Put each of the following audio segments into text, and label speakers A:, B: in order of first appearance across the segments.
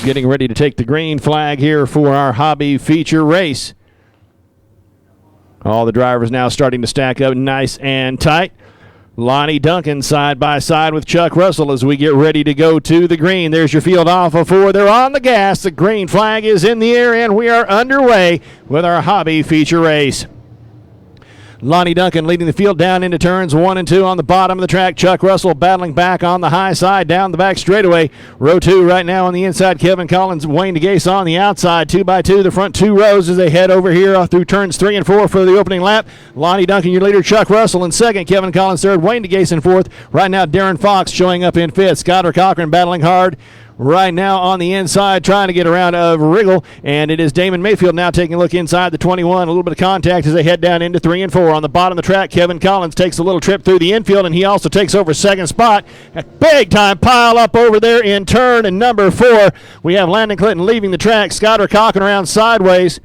A: is getting ready to take the green flag here for our hobby feature race. All the drivers now starting to stack up nice and tight. Lonnie Duncan side by side with Chuck Russell as we get ready to go to the green. There's your field off of 4. They're on the gas. The green flag is in the air, and we are underway with our hobby feature race. Lonnie Duncan leading the field down into turns 1 and 2 on the bottom of the track. Chuck Russell battling back on the high side down the back straightaway. Row 2 right now on the inside. Kevin Collins, Wayne DeGase on the outside. 2 by 2, the front 2 rows as they head over here through turns 3 and 4 for the opening lap. Lonnie Duncan, your leader. Chuck Russell in second. Kevin Collins third. Wayne DeGase in fourth. Right now, Darren Fox showing up in fifth. Scott Cochran battling hard right now on the inside, trying to get around Riggle, and it is Damon Mayfield now taking a look inside the 21. A little bit of contact as they head down into 3 and 4. On the bottom of the track, Kevin Collins takes a little trip through the infield, and he also takes over second spot. A big-time pile up over there in turn and number 4. We have Landon Clinton leaving the track. Scott Cochran around sideways.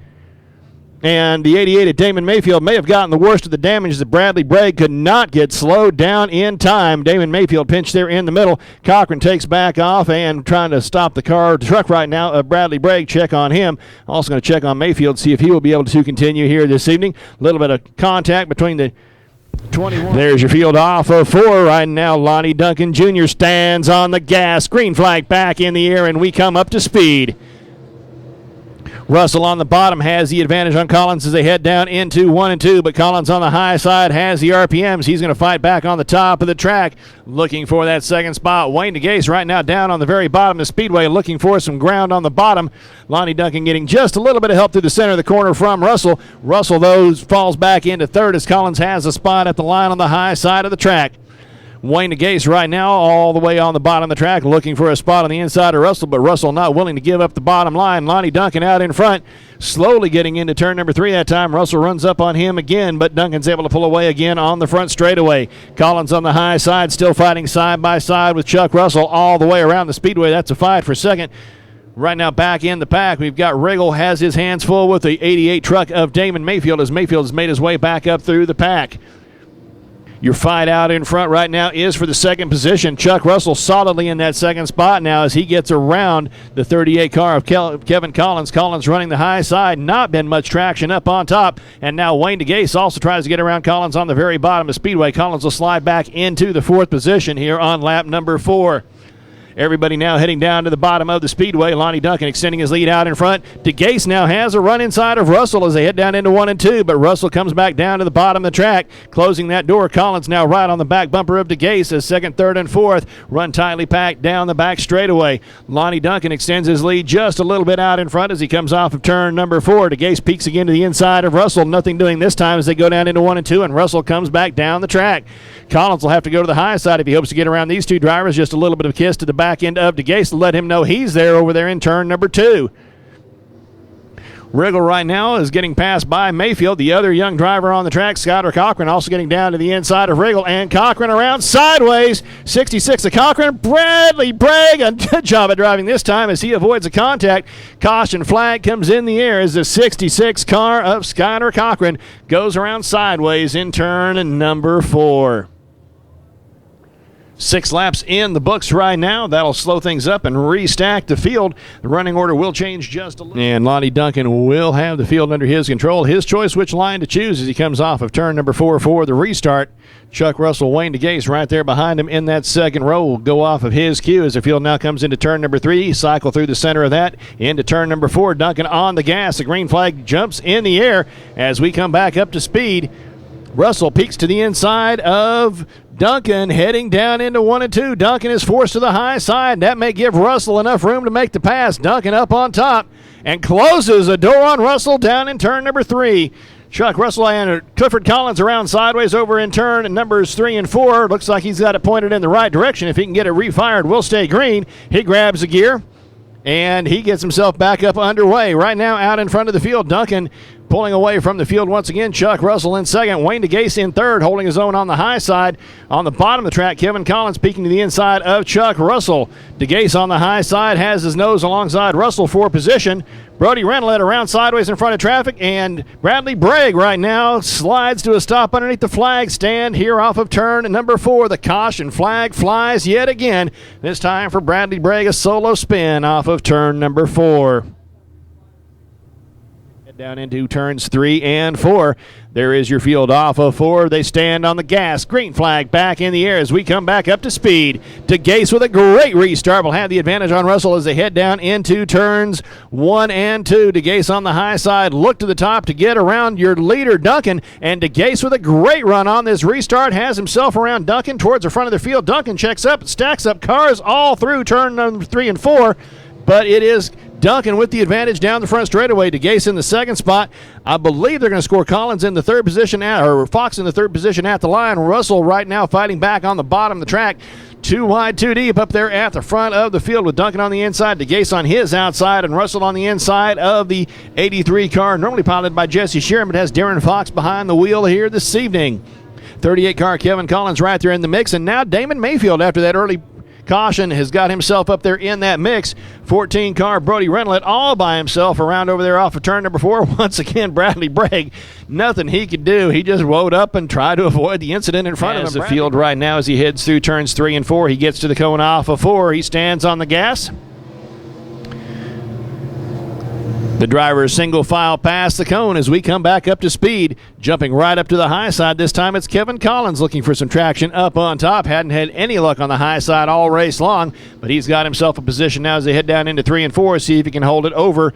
A: And the 88 at Damon Mayfield may have gotten the worst of the damage as Bradley Bragg could not get slowed down in time. Damon Mayfield pinched there in the middle. Cochran takes back off and trying to stop the truck right now. Bradley Bragg, check on him. Also going to check on Mayfield, see if he will be able to continue here this evening. A little bit of contact between the 21. There's your field off of 4 right now. Lonnie Duncan Jr. stands on the gas. Green flag back in the air, and we come up to speed. Russell on the bottom has the advantage on Collins as they head down into 1 and 2, but Collins on the high side has the RPMs. He's going to fight back on the top of the track, looking for that second spot. Wayne DeGase right now down on the very bottom of the speedway, looking for some ground on the bottom. Lonnie Duncan getting just a little bit of help through the center of the corner from Russell. Russell, though, falls back into third as Collins has a spot at the line on the high side of the track. Wayne DeGase right now all the way on the bottom of the track looking for a spot on the inside of Russell, but Russell not willing to give up the bottom line. Lonnie Duncan out in front, slowly getting into turn number 3 that time. Russell runs up on him again, but Duncan's able to pull away again on the front straightaway. Collins on the high side, still fighting side by side with Chuck Russell all the way around the speedway. That's a fight for second. Right now back in the pack, we've got Riggle has his hands full with the 88 truck of Damon Mayfield as Mayfield has made his way back up through the pack. Your fight out in front right now is for the second position. Chuck Russell solidly in that second spot now as he gets around the 38 car of Kevin Collins. Collins running the high side, not been much traction up on top. And now Wayne DeGase also tries to get around Collins on the very bottom of Speedway. Collins will slide back into the 4th position here on lap number 4. Everybody now heading down to the bottom of the speedway. Lonnie Duncan extending his lead out in front. DeGase now has a run inside of Russell as they head down into 1 and 2, but Russell comes back down to the bottom of the track, closing that door. Collins now right on the back bumper of DeGase as 2nd, 3rd, and 4th run tightly packed down the back straightaway. Lonnie Duncan extends his lead just a little bit out in front as he comes off of turn number 4. DeGase peeks again to the inside of Russell. Nothing doing this time as they go down into 1 and 2, and Russell comes back down the track. Collins will have to go to the high side if he hopes to get around these two drivers. Just a little bit of a kiss to the back end of DeGase to let him know he's there over there in turn number 2. Riggle right now is getting passed by Mayfield, the other young driver on the track. Scott Cochran also getting down to the inside of Riggle, and Cochran around sideways. 66 of Cochran. Bradley Bragg, a good job at driving this time as he avoids a contact. Caution flag comes in the air as the 66 car of Scott Cochran goes around sideways in turn number 4. 6 laps in the books right now. That'll slow things up and restack the field. The running order will change just a little. And Lonnie Duncan will have the field under his control. His choice which line to choose as he comes off of turn number 4 for the restart. Chuck Russell, Wayne DeGase right there behind him in that second row will go off of his cue as the field now comes into turn number 3. Cycle through the center of that into turn number 4. Duncan on the gas. The green flag jumps in the air as we come back up to speed. Russell peeks to the inside of Duncan heading down into 1 and 2. Duncan is forced to the high side. That may give Russell enough room to make the pass. Duncan up on top and closes a door on Russell down in turn number 3. Chuck Russell and Clifford Collins around sideways over in turn numbers 3 and 4. Looks like he's got it pointed in the right direction. If he can get it refired, we'll stay green. He grabs the gear and he gets himself back up underway. Right now out in front of the field, Duncan Pulling away from the field once again, Chuck Russell in second. Wayne DeGase in third, holding his own on the high side. On the bottom of the track, Kevin Collins peeking to the inside of Chuck Russell. DeGase on the high side has his nose alongside Russell for position. Brody Renlet around sideways in front of traffic, and Bradley Bragg right now slides to a stop underneath the flag stand here off of turn number 4. The caution flag flies yet again. This time for Bradley Bragg, a solo spin off of turn number 4. Down into turns 3 and 4. There is your field off of 4. They stand on the gas. Green flag back in the air as we come back up to speed. DeGase with a great restart will have the advantage on Russell as they head down into turns 1 and 2. DeGase on the high side. Look to the top to get around your leader, Duncan. And DeGase with a great run on this restart has himself around Duncan towards the front of the field. Duncan checks up, stacks up cars all through turn number 3 and 4. But it is Duncan with the advantage down the front straightaway. DeGase in the second spot. I believe they're going to score Collins in the third position, or Fox in the third position at the line. Russell right now fighting back on the bottom of the track. 2 wide, 2 deep up there at the front of the field with Duncan on the inside, DeGase on his outside, and Russell on the inside of the 83 car, normally piloted by Jesse Sheeran, but has Darren Fox behind the wheel here this evening. 38 car Kevin Collins right there in the mix, and now Damon Mayfield after that early caution has got himself up there in that mix. 14 car Brody Renlet all by himself around over there off of turn number 4. Once again, Bradley Bragg, nothing he could do. He just rode up and tried to avoid the incident in front of him. The field right now as he heads through turns 3 and 4. He gets to the cone off of 4. He stands on the gas. The driver's single file past the cone as we come back up to speed. Jumping right up to the high side. This time it's Kevin Collins looking for some traction up on top. Hadn't had any luck on the high side all race long, but he's got himself a position now as they head down into 3 and 4. See if he can hold it over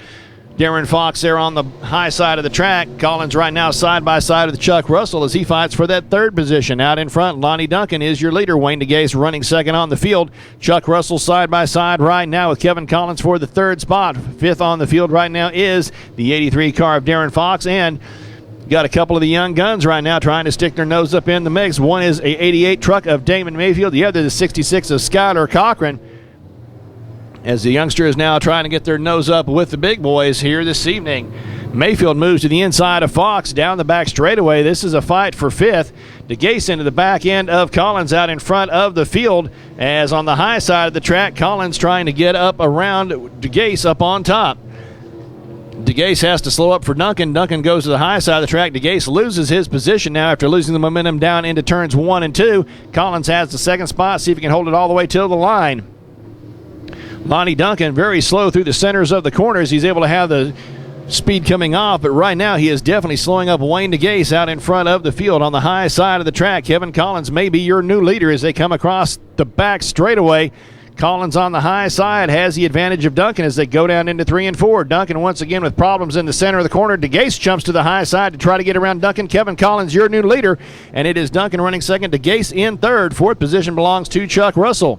A: Darren Fox there on the high side of the track. Collins right now side by side with Chuck Russell as he fights for that third position. Out in front, Lonnie Duncan is your leader. Wayne DeGase running second on the field. Chuck Russell side by side right now with Kevin Collins for the third spot. Fifth on the field right now is the 83 car of Darren Fox, and got a couple of the young guns right now trying to stick their nose up in the mix. One is a 88 truck of Damon Mayfield. The other the 66 of Skyler Cochran, as the youngster is now trying to get their nose up with the big boys here this evening. Mayfield moves to the inside of Fox down the back straightaway. This is a fight for fifth. DeGase into the back end of Collins out in front of the field, as on the high side of the track, Collins trying to get up around DeGase up on top. DeGase has to slow up for Duncan. Duncan goes to the high side of the track. DeGase loses his position now after losing the momentum down into turns 1 and 2. Collins has the second spot. See if he can hold it all the way till the line. Lonnie Duncan very slow through the centers of the corners. He's able to have the speed coming off, but right now he is definitely slowing up Wayne DeGase out in front of the field on the high side of the track. Kevin Collins may be your new leader as they come across the back straightaway. Collins on the high side has the advantage of Duncan as they go down into 3 and 4. Duncan once again with problems in the center of the corner. DeGase jumps to the high side to try to get around Duncan. Kevin Collins, your new leader, and it is Duncan running second. DeGase in third. Fourth position belongs to Chuck Russell.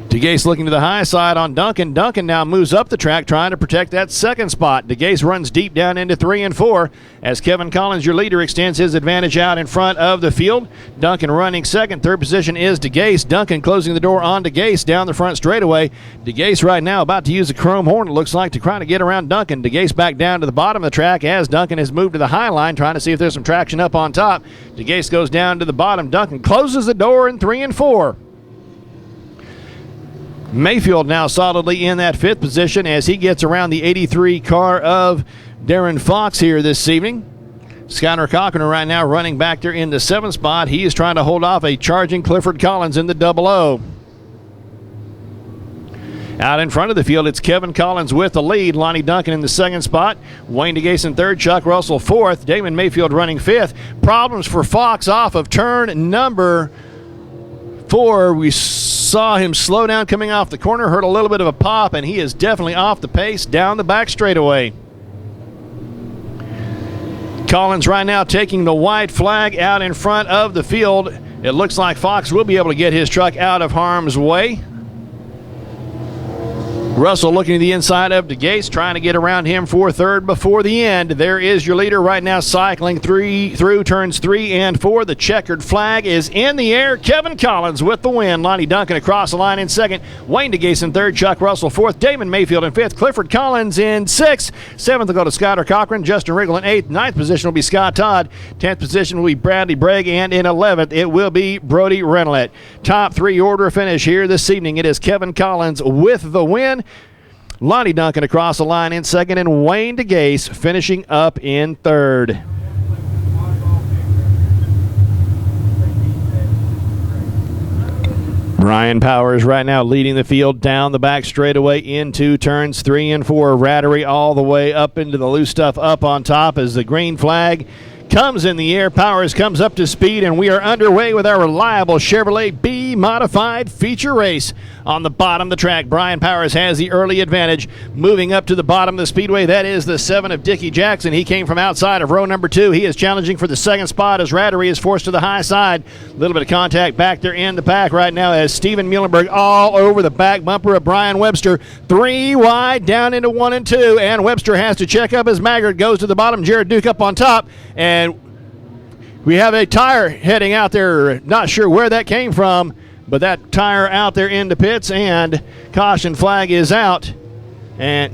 A: DeGase looking to the high side on Duncan. Duncan now moves up the track trying to protect that second spot. DeGase runs deep down into 3 and 4 as Kevin Collins, your leader, extends his advantage out in front of the field. Duncan running second. Third position is DeGase. Duncan closing the door on DeGase down the front straightaway. DeGase right now about to use a chrome horn, it looks like, to try to get around Duncan. DeGase back down to the bottom of the track as Duncan has moved to the high line trying to see if there's some traction up on top. DeGase goes down to the bottom. Duncan closes the door in 3 and 4. Mayfield now solidly in that fifth position as he gets around the 83 car of Darren Fox here this evening. Skyler Cochran right now running back there in the 7th spot. He is trying to hold off a charging Clifford Collins in the 00. Out in front of the field, it's Kevin Collins with the lead. Lonnie Duncan in the 2nd spot. Wayne DeGase in 3rd. Chuck Russell 4th. Damon Mayfield running 5th. Problems for Fox off of turn number 4. We saw him slow down coming off the corner, heard a little bit of a pop, and he is definitely off the pace down the back straightaway. Collins right now taking the white flag out in front of the field. It looks like Fox will be able to get his truck out of harm's way. Russell looking to the inside of DeGase, trying to get around him for third before the end. There is your leader right now, cycling through turns 3 and 4. The checkered flag is in the air. Kevin Collins with the win. Lonnie Duncan across the line in second. Wayne DeGase in third. Chuck Russell fourth. Damon Mayfield in fifth. Clifford Collins in sixth. Seventh will go to Skyler Cochran. Justin Riggle in eighth. Ninth position will be Scott Todd. 10th position will be Bradley Bragg. And in 11th, it will be Brody Rennelet. Top 3 order finish here this evening. It is Kevin Collins with the win. Lonnie Duncan across the line in second, and Wayne DeGase finishing up in third. Brian Powers right now leading the field down the back straightaway into turns 3 and 4. Rattery all the way up into the loose stuff up on top as the green flag comes in the air. Powers comes up to speed, and we are underway with our reliable Chevrolet B modified feature race. On the bottom of the track, Brian Powers has the early advantage. Moving up to the bottom of the speedway, that is the 7 of Dickie Jackson. He came from outside of row number 2. He is challenging for the second spot as Rattery is forced to the high side. A little bit of contact back there in the pack right now as Steven Muhlenberg all over the back bumper of Brian Webster. 3 wide down into 1 and 2, and Webster has to check up as Maggard goes to the bottom. Jared Duke up on top, and we have a tire heading out there. Not sure where that came from, but that tire out there in the pits, and caution flag is out. And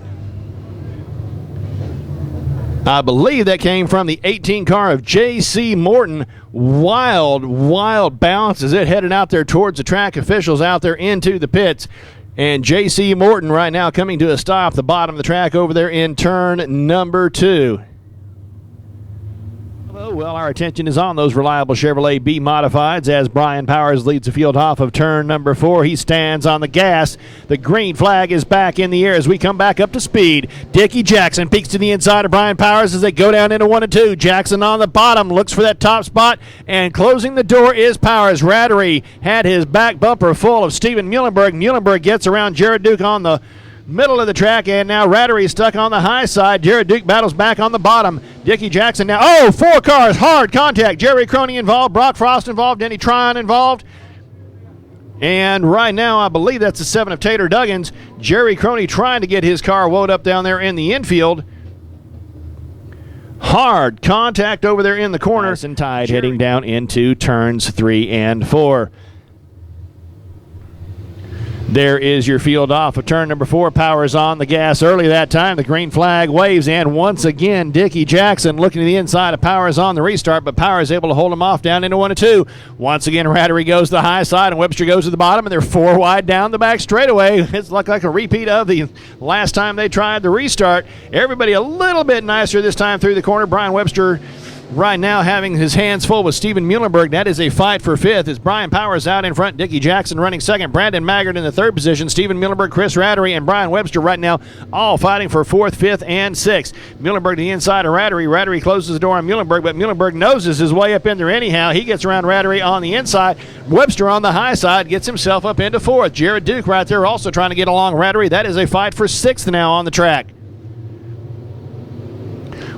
A: I believe that came from the 18 car of J.C. Morton. Wild bounce as it headed out there towards the track officials out there into the pits. And J.C. Morton right now coming to a stop at the bottom of the track over there in turn number 2. Well, our attention is on those reliable Chevrolet B modifieds as Brian Powers leads the field off of turn number 4. He stands on the gas. The green flag is back in the air as we come back up to speed. Dickie Jackson peeks to the inside of Brian Powers as they go down into 1 and 2. Jackson on the bottom looks for that top spot, and closing the door is Powers. Rattery had his back bumper full of Steven Muhlenberg. Muhlenberg gets around Jared Duke on the middle of the track, and now Rattery stuck on the high side. Jared Duke battles back on the bottom. Dickie Jackson now. 4 cars, hard contact. Jerry Croney involved, Brock Frost involved, Denny Tryon involved. And right now, I believe that's the 7 of Tater Duggins. Jerry Croney trying to get his car woed up down there in the infield. Hard contact over there in the corner. Nice and tied heading down into turns 3 and 4. There is your field off of turn number 4. Powers on the gas early that time. The green flag waves, and once again, Dickie Jackson looking to the inside of Powers on the restart, but Powers able to hold him off down into 1 and 2. Once again, Rattery goes to the high side, and Webster goes to the bottom, and they're 4 wide down the back straightaway. It's like a repeat of the last time they tried the restart. Everybody a little bit nicer this time through the corner. Brian Webster right now having his hands full with Steven Muhlenberg. That is a fight for 5th as Brian Powers out in front. Dickie Jackson running second. Brandon Maggard in the 3rd position. Steven Muhlenberg, Chris Rattery, and Brian Webster right now all fighting for 4th, 5th, and 6th. Muhlenberg to the inside of Rattery. Rattery closes the door on Muhlenberg, but Muhlenberg noses his way up in there anyhow. He gets around Rattery on the inside. Webster on the high side gets himself up into 4th. Jared Duke right there also trying to get along Rattery. That is a fight for 6th now on the track.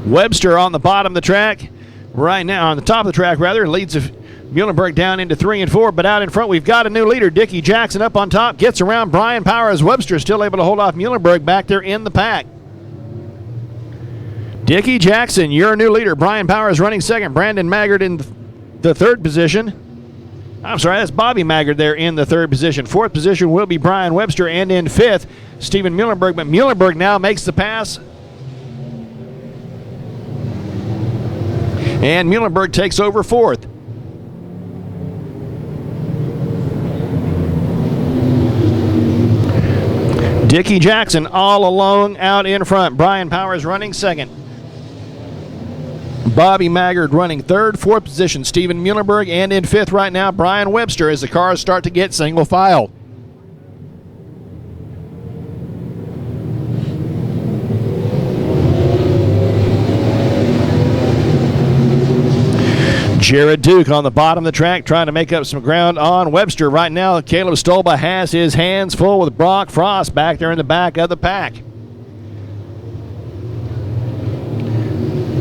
A: Webster on the bottom of the track. Right now, on the top of the track, rather, leads Muhlenberg down into 3 and 4, but out in front, we've got a new leader. Dickie Jackson up on top, gets around Brian Powers. Webster still able to hold off Muhlenberg back there in the pack. Dickie Jackson, your new leader. Brian Powers running second. Brandon Maggard in the 3rd position. I'm sorry, that's Bobby Maggard there in the 3rd position. 4th position will be Brian Webster, and in 5th, Steven Muhlenberg, but Muhlenberg now makes the pass. And Muhlenberg takes over 4th. Dickie Jackson all alone out in front. Brian Powers running second. Bobby Maggard running 3rd. 4th position, Steven Muhlenberg. And in 5th right now, Brian Webster as the cars start to get single file. Jared Duke on the bottom of the track trying to make up some ground on Webster. Right now, Caleb Stolba has his hands full with Brock Frost back there in the back of the pack.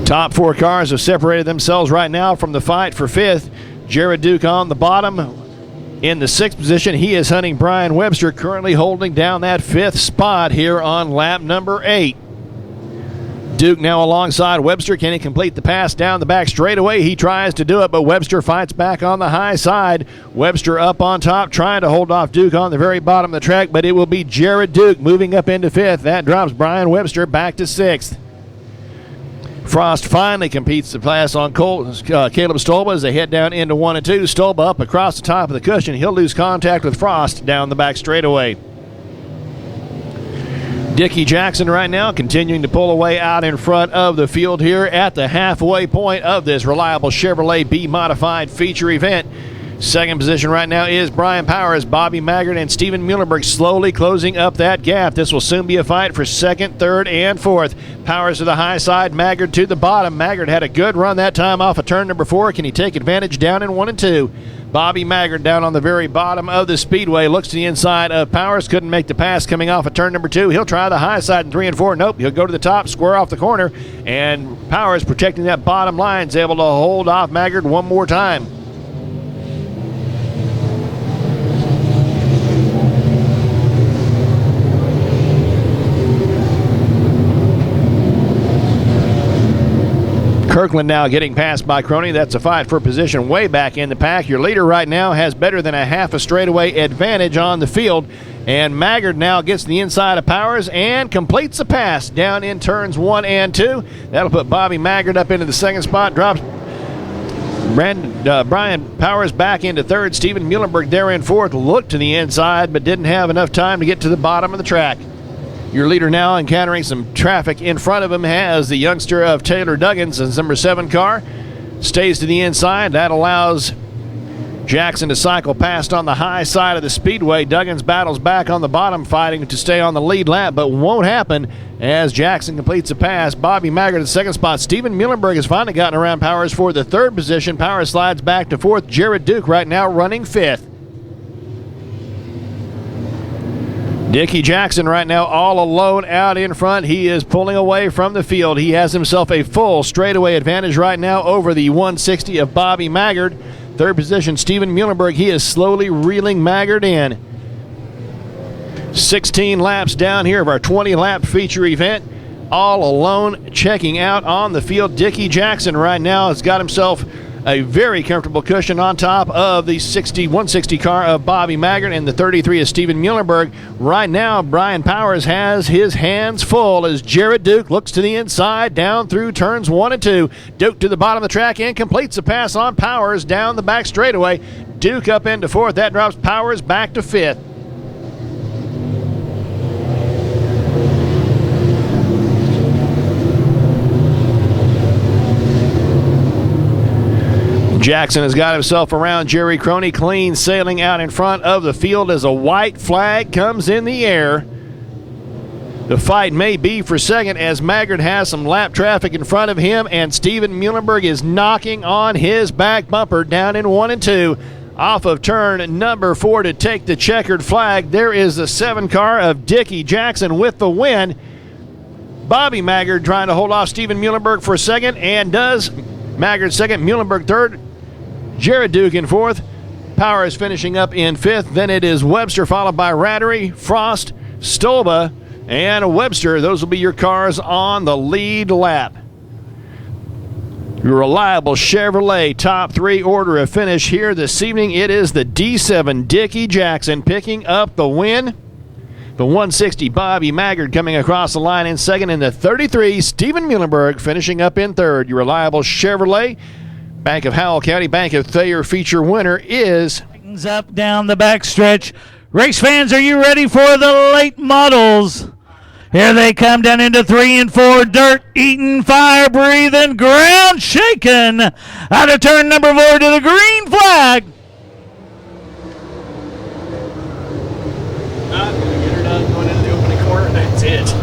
A: Top 4 cars have separated themselves right now from the fight for 5th. Jared Duke on the bottom. In the 6th position, he is hunting Brian Webster, currently holding down that 5th spot here on lap number 8. Duke now alongside Webster. Can he complete the pass down the back straightaway? He tries to do it, but Webster fights back on the high side. Webster up on top, trying to hold off Duke on the very bottom of the track, but it will be Jared Duke moving up into 5th. That drops Brian Webster back to 6th. Frost finally competes the pass on Caleb Stolba as they head down into 1 and 2. Stolba up across the top of the cushion. He'll lose contact with Frost down the back straightaway. Dickie Jackson right now continuing to pull away out in front of the field here at the halfway point of this reliable Chevrolet B modified feature event. 2nd position right now is Brian Powers. Bobby Maggard and Steven Muhlenberg slowly closing up that gap. This will soon be a fight for 2nd, 3rd, and 4th. Powers to the high side, Maggard to the bottom. Maggard had a good run that time off of turn number 4. Can he take advantage down in 1 and 2? Bobby Maggard down on the very bottom of the speedway. Looks to the inside of Powers. Couldn't make the pass coming off of turn number 2. He'll try the high side in 3 and 4. Nope, he'll go to the top, square off the corner. And Powers, protecting that bottom line, is able to hold off Maggard one more time. Kirkland now getting passed by Crony. That's a fight for position way back in the pack. Your leader right now has better than a half a straightaway advantage on the field. And Maggard now gets the inside of Powers and completes the pass down in turns 1 and 2. That'll put Bobby Maggard up into the 2nd spot. Drops Brian Powers back into 3rd. Steven Muhlenberg there in 4th. Looked to the inside but didn't have enough time to get to the bottom of the track. Your leader now encountering some traffic in front of him has the youngster of Taylor Duggins, his number 7 car. Stays to the inside. That allows Jackson to cycle past on the high side of the speedway. Duggins battles back on the bottom, fighting to stay on the lead lap, but won't happen as Jackson completes a pass. Bobby Maggard at the 2nd spot. Steven Muhlenberg has finally gotten around Powers for the 3rd position. Powers slides back to 4th. Jared Duke right now running 5th. Dickie Jackson right now all alone out in front. He is pulling away from the field. He has himself a full straightaway advantage right now over the 160 of Bobby Maggard. 3rd position, Steven Muhlenberg. He is slowly reeling Maggard in. 16 laps down here of our 20-lap feature event. All alone checking out on the field. Dickie Jackson right now has got himself a very comfortable cushion on top of the 160 car of Bobby Maggard and the 33 of Steven Muhlenberg. Right now, Brian Powers has his hands full as Jared Duke looks to the inside down through turns 1 and 2. Duke to the bottom of the track and completes the pass on Powers down the back straightaway. Duke up into 4th. That drops Powers back to 5th. Jackson has got himself around Jerry Crony, clean sailing out in front of the field as a white flag comes in the air. The fight may be for 2nd as Maggard has some lap traffic in front of him, and Steven Muhlenberg is knocking on his back bumper down in 1 and 2. Off of turn number 4 to take the checkered flag. There is the 7 car of Dickie Jackson with the win. Bobby Maggard trying to hold off Steven Muhlenberg for 2nd, and does. Maggard 2nd, Muhlenberg 3rd. Jared Duke in 4th. Powers finishing up in 5th. Then it is Webster, followed by Rattery, Frost, Stolba, and Webster. Those will be your cars on the lead lap. Your reliable Chevrolet top 3 order of finish here this evening. It is the D7 Dickie Jackson picking up the win. The 160 Bobby Maggard coming across the line in 2nd, and the 33 Steven Muhlenberg finishing up in 3rd. Your reliable Chevrolet Bank of Howell County, Bank of Thayer feature winner is
B: up down the backstretch. Race fans, are you ready for the late models? Here they come down into 3 and 4. Dirt eating, fire breathing, ground shaking. Out of turn number 4 to the green flag.
A: Not going to get her done going into the opening corner. That's it.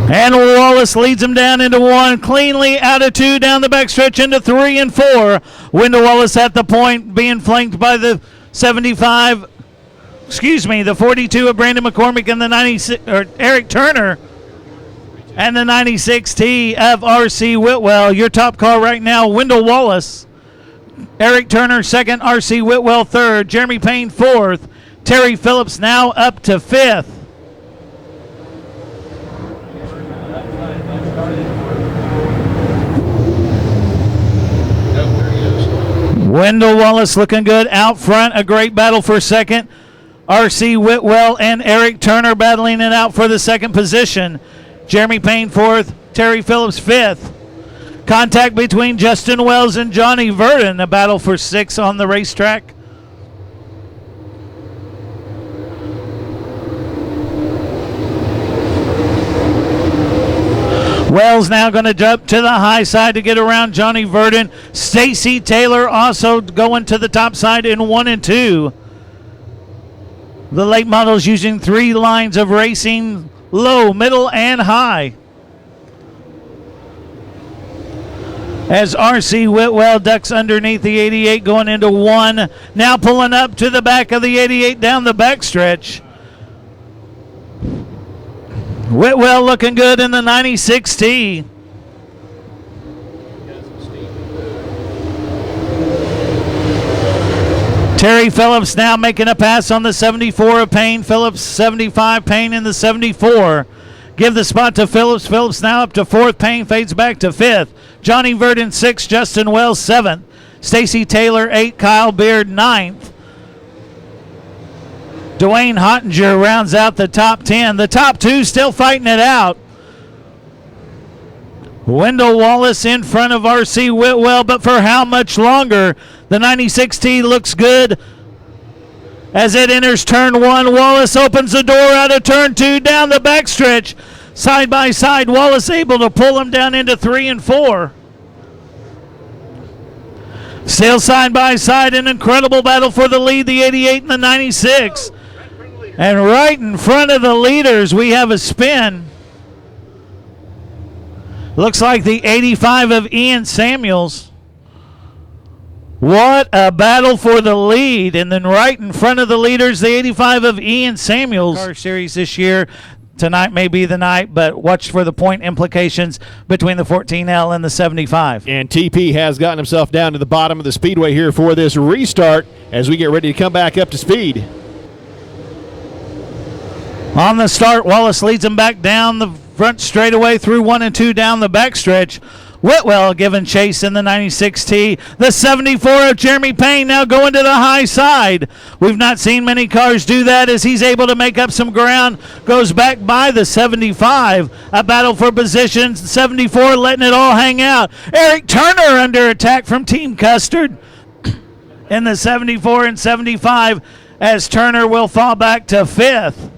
B: And Wallace leads them down into 1, cleanly out of 2, down the backstretch into 3 and 4. Wendell Wallace at the point, being flanked by the 42 of Brandon McCormick and the 96, or Eric Turner, and the 96T of R.C. Whitwell. Your top car right now, Wendell Wallace. Eric Turner second, R.C. Whitwell third, Jeremy Payne fourth, Terry Phillips now up to fifth. Wendell Wallace looking good out front. A great battle for second. R.C. Whitwell and Eric Turner battling it out for the second position. Jeremy Payne fourth, Terry Phillips fifth. Contact between Justin Wells and Johnny Verdon. A battle for sixth on the racetrack. Wells now going to jump to the high side to get around Johnny Verdon. Stacy Taylor also going to the top side in 1 and 2. The late models using 3 lines of racing, low, middle, and high. As R.C. Whitwell ducks underneath the 88 going into 1. Now pulling up to the back of the 88 down the backstretch. Whitwell looking good in the 96T. Terry Phillips now making a pass on the 74 of Payne. Phillips 75, Payne in the 74. Give the spot to Phillips. Phillips now up to 4th. Payne fades back to 5th. Johnny Verdon 6th. Justin Wells 7th. Stacy Taylor 8th. Kyle Beard 9th. Dwayne Hottinger rounds out the top 10. The top 2 still fighting it out. Wendell Wallace in front of R.C. Whitwell, but for how much longer? The 96T looks good as it enters turn 1. Wallace opens the door out of turn 2 down the backstretch. Side by side, Wallace able to pull him down into 3 and 4. Still side by side, an incredible battle for the lead, the 88 and the 96. And right in front of the leaders, we have a spin. Looks like the 85 of Ian Samuels. What a battle for the lead. And then right in front of the leaders, the 85 of Ian Samuels. Car series this year. Tonight may be the night, but watch for the point implications between the 14L and the 75.
A: And TP has gotten himself down to the bottom of the speedway here for this restart as we get ready to come back up to speed.
B: On the start, Wallace leads him back down the front straightaway through 1 and 2 down the backstretch. Whitwell giving chase in the 96T. The 74 of Jeremy Payne now going to the high side. We've not seen many cars do that as he's able to make up some ground. Goes back by the 75. A battle for positions. 74 letting it all hang out. Eric Turner under attack from Team Custard in the 74 and 75 as Turner will fall back to 5th.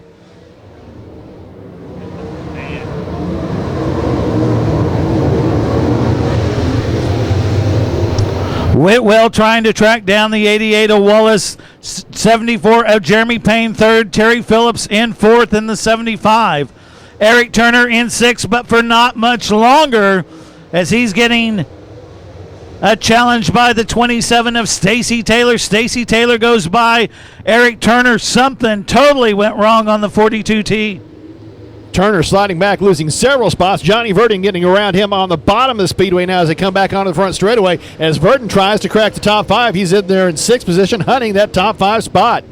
B: Whitwell trying to track down the 88 of Wallace, 74 of Jeremy Payne 3rd, Terry Phillips in 4th in the 75. Eric Turner in 6th, but for not much longer as he's getting a challenge by the 27 of Stacy Taylor. Stacy Taylor goes by Eric Turner. Something totally went wrong on the 42T.
A: Turner sliding back, losing several spots. Johnny Verdon getting around him on the bottom of the speedway now as they come back onto the front straightaway. As Verdon tries to crack the top 5, he's in there in 6th position, hunting that top 5 spot.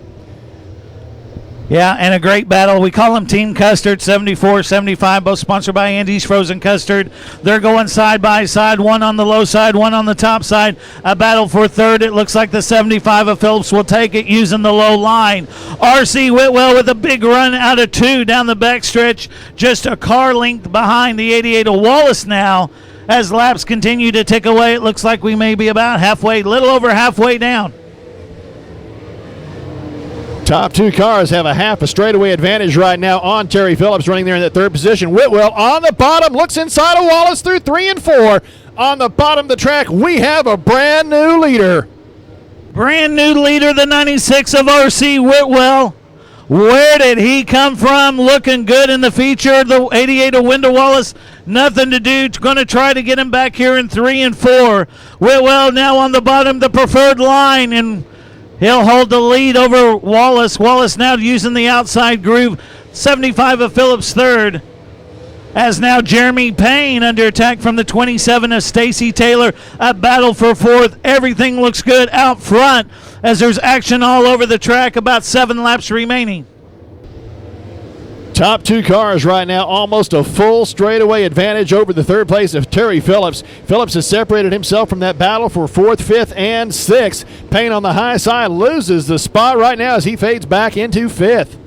B: Yeah, and a great battle. We call them Team Custard, 74, 75, both sponsored by Andy's Frozen Custard. They're going side by side, one on the low side, one on the top side. A battle for 3rd. It looks like the 75 of Phillips will take it using the low line. R.C. Whitwell with a big run out of 2 down the backstretch, just a car length behind the 88 of Wallace now. As laps continue to tick away, it looks like we may be about halfway, little over halfway down.
A: Top 2 cars have a half a straightaway advantage right now on Terry Phillips running there in that 3rd position. Whitwell on the bottom, looks inside of Wallace through 3 and 4. On the bottom of the track, we have a brand new leader.
B: Brand new leader, the 96 of R.C. Whitwell. Where did he come from? Looking good in the feature. The 88 of Wendell Wallace, nothing to do. Going to try to get him back here in 3 and 4. Whitwell now on the bottom, the preferred line, and he'll hold the lead over Wallace. Wallace now using the outside groove. 75 of Phillips 3rd. As now Jeremy Payne under attack from the 27 of Stacy Taylor. A battle for fourth. Everything looks good out front as there's action all over the track. About 7 laps remaining.
A: Top 2 cars right now, almost a full straightaway advantage over the third place of Terry Phillips. Phillips has separated himself from that battle for 4th, 5th, and 6th. Payne on the high side loses the spot right now as he fades back into 5th.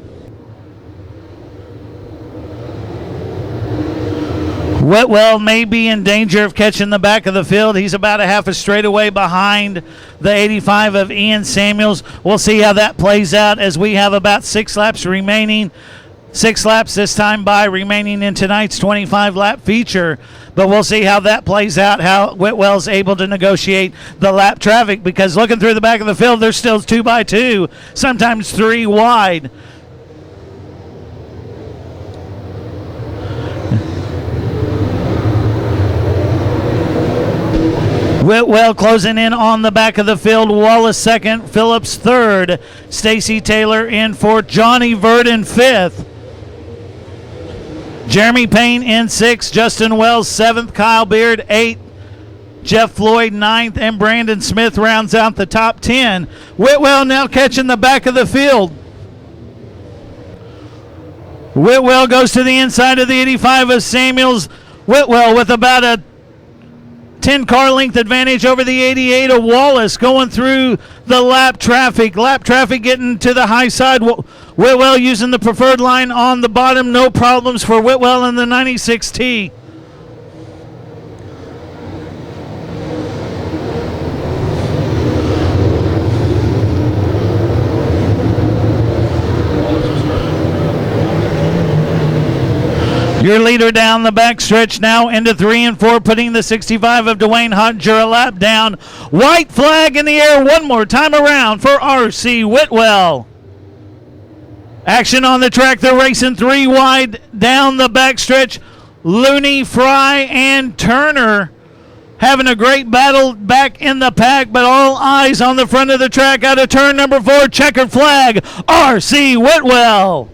B: Whitwell may be in danger of catching the back of the field. He's about a half a straightaway behind the 85 of Ian Samuels. We'll see how that plays out as we have about 6 laps remaining. 6 laps this time by remaining in tonight's 25-lap feature. But we'll see how that plays out, how Whitwell's able to negotiate the lap traffic, because looking through the back of the field, there's still 2 by 2, sometimes 3 wide. Whitwell closing in on the back of the field. Wallace second, Phillips third, Stacy Taylor in fourth, Johnny Verdon fifth, Jeremy Payne in sixth, Justin Wells seventh, Kyle Beard eighth, Jeff Floyd ninth, and Brandon Smith rounds out the top 10. Whitwell now catching the back of the field. Whitwell goes to the inside of the 85 of Samuels. Whitwell with about a 10-car length advantage over the 88 of Wallace going through the lap traffic. Lap traffic getting to the high side. Whitwell using the preferred line on the bottom. No problems for Whitwell in the 96T. Your leader down the backstretch now into 3 and 4, putting the 65 of Dwayne Hodger a lap down. White flag in the air one more time around for R.C. Whitwell. Action on the track. They're racing 3 wide down the backstretch. Looney, Fry, and Turner having a great battle back in the pack, but all eyes on the front of the track out of turn number 4. Checkered flag, R.C. Whitwell.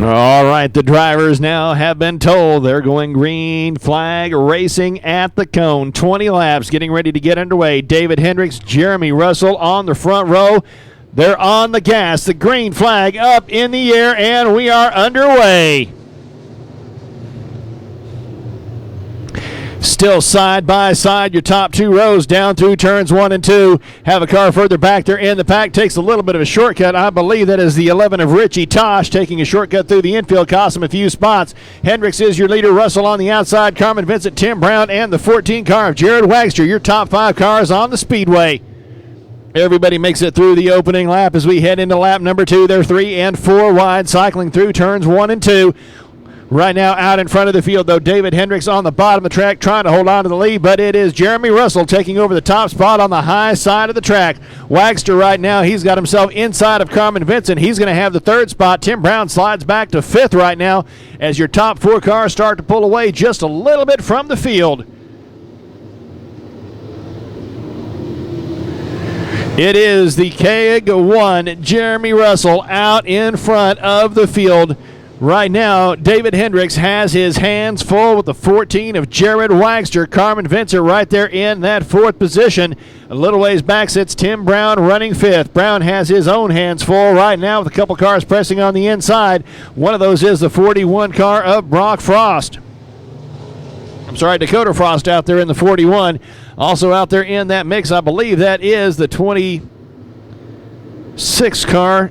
A: All right, the drivers now have been told they're going green flag racing at the cone. 20 laps getting ready to get underway. David Hendricks, Jeremy Russell on the front row. They're on the gas. The green flag up in the air, and we are underway. Still side by side, your top 2 rows down through turns 1 and 2. Have a car further back there in the pack. Takes a little bit of a shortcut. I believe that is the 11 of Richie Tosh taking a shortcut through the infield. Cost him a few spots. Hendricks is your leader. Russell on the outside. Carmen Vincent, Tim Brown, and the 14 car of Jared Wagster. Your top 5 cars on the speedway. Everybody makes it through the opening lap as we head into lap number 2. They're 3 and 4 wide, cycling through turns 1 and 2. Right now out in front of the field, though, David Hendricks on the bottom of the track trying to hold on to the lead, but it is Jeremy Russell taking over the top spot on the high side of the track. Wagster right now, he's got himself inside of Carmen Vincent. He's going to have the 3rd spot. Tim Brown slides back to 5th right now as your top 4 cars start to pull away just a little bit from the field. It is the KEG 1, Jeremy Russell out in front of the field. Right now, David Hendricks has his hands full with the 14 of Jared Wagster. Carmen Vincent right there in that 4th position. A little ways back sits Tim Brown running 5th. Brown has his own hands full right now with a couple cars pressing on the inside. One of those is the 41 car of Brock Frost. I'm sorry, Dakota Frost out there in the 41. Also out there in that mix, I believe that is the 26 car.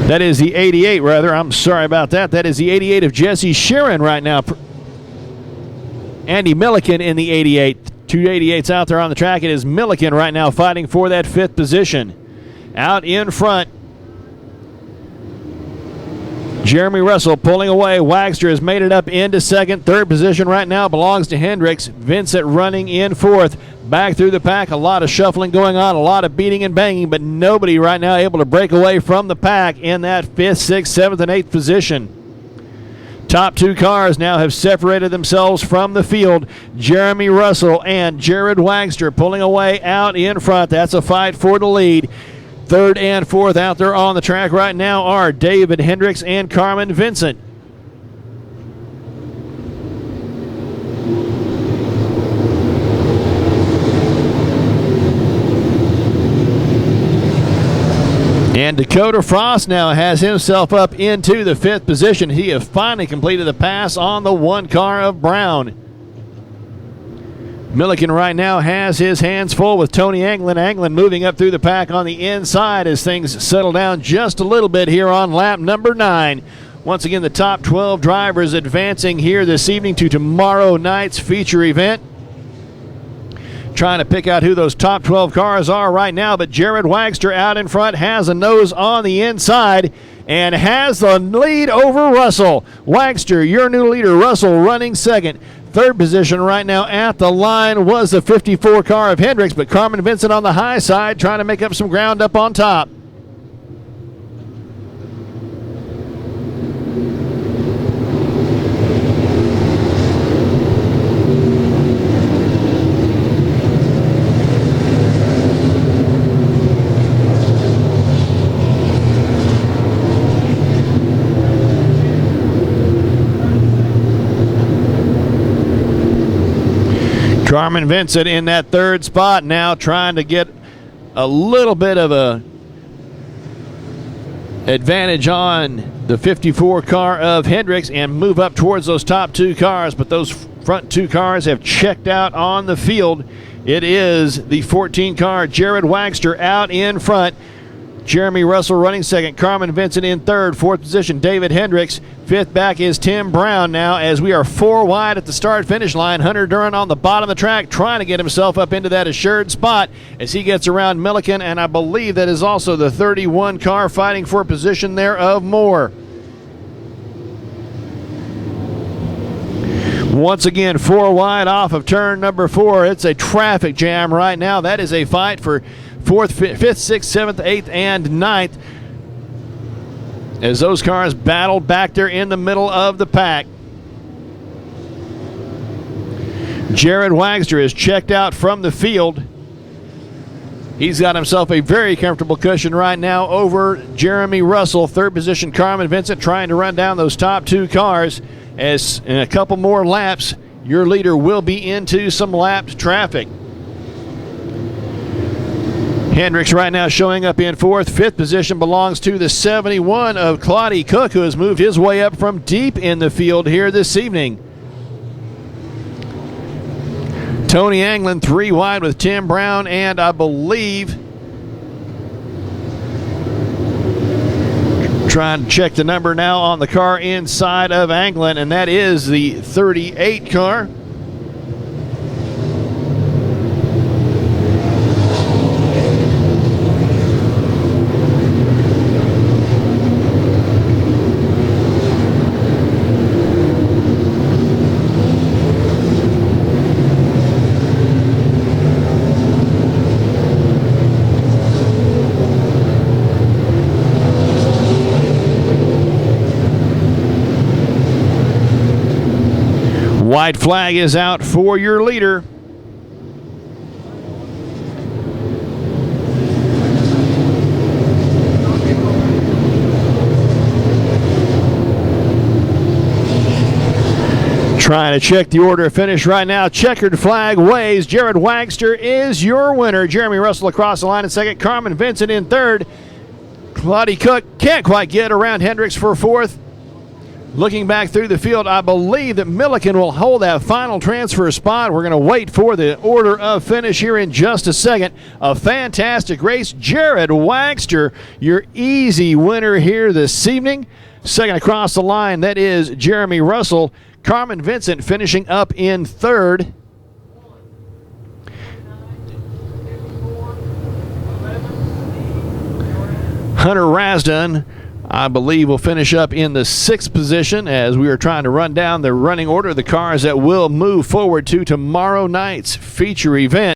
A: That is the 88, rather. I'm sorry about that. That is the 88 of Jesse Sheeran right now. Andy Milliken in the 88. 2 88s out there on the track. It is Milliken right now fighting for that 5th position. Out in front, Jeremy Russell pulling away. Wagster has made it up into 2nd. 3rd position right now belongs to Hendricks. Vincent running in 4th. Back through the pack, a lot of shuffling going on, a lot of beating and banging, but nobody right now able to break away from the pack in that 5th, 6th, 7th, and 8th position. Top two cars now have separated themselves from the field. Jeremy Russell and Jared Wagster pulling away out in front. That's a fight for the lead. Third and fourth out there on the track right now are David Hendricks and Carmen Vincent. And Dakota Frost now has himself up into the fifth position. He has finally completed the pass on the one car of Brown. Milliken right now has his hands full with Tony Anglin. Anglin moving up through the pack on the inside as things settle down just a little bit here on lap number 9. Once again, the top 12 drivers advancing here this evening to tomorrow night's feature event. Trying to pick out who those top 12 cars are right now, but Jared Wagster out in front has a nose on the inside and has the lead over Russell. Wagster, your new leader. Russell running second. Third position right now at the line was the 54 car of Hendricks, but Carmen Vincent on the high side trying to make up some ground up on top. Carmen Vincent in that third spot now, trying to get a little bit of a advantage on the 54 car of Hendricks and move up towards those top two cars, but those front two cars have checked out on the field. It is the 14 car Jared Wagster out in front. Jeremy Russell running second. Carmen Vincent in third. Fourth position, David Hendricks. Fifth back is Tim Brown now, as we are 4 wide at the start-finish line. Hunter Duran on the bottom of the track trying to get himself up into that assured spot as he gets around Milliken, and I believe that is also the 31 car fighting for position there of Moore. Once again, 4 wide off of turn number 4. It's a traffic jam right now. That is a fight for 4th, 5th, 6th, 7th, 8th, and 9th as those cars battle back there in the middle of the pack. Jared Wagster is checked out from the field. He's got himself a very comfortable cushion right now over Jeremy Russell. Third position, Carmen Vincent trying to run down those top two cars, as in a couple more laps, your leader will be into some lapped traffic. Hendricks right now showing up in fourth. Fifth position belongs to the 71 of Claudia Cook, who has moved his way up from deep in the field here this evening. Tony Anglin 3 wide with Tim Brown, and I believe, trying to check the number now on the car inside of Anglin, and that is the 38 car. White flag is out for your leader. Trying to check the order of finish right now. Checkered flag waves. Jared Wagster is your winner. Jeremy Russell across the line in second. Carmen Vincent in third. Claudia Cook can't quite get around Hendricks for fourth. Looking back through the field, I believe that Milliken will hold that final transfer spot. We're going to wait for the order of finish here in just a second. A fantastic race. Jared Wagster, your easy winner here this evening. Second across the line, that is Jeremy Russell. Carmen Vincent finishing up in third. Hunter Rasdon, I believe, will finish up in the 6th position as we are trying to run down the running order of the cars that will move forward to tomorrow night's feature event.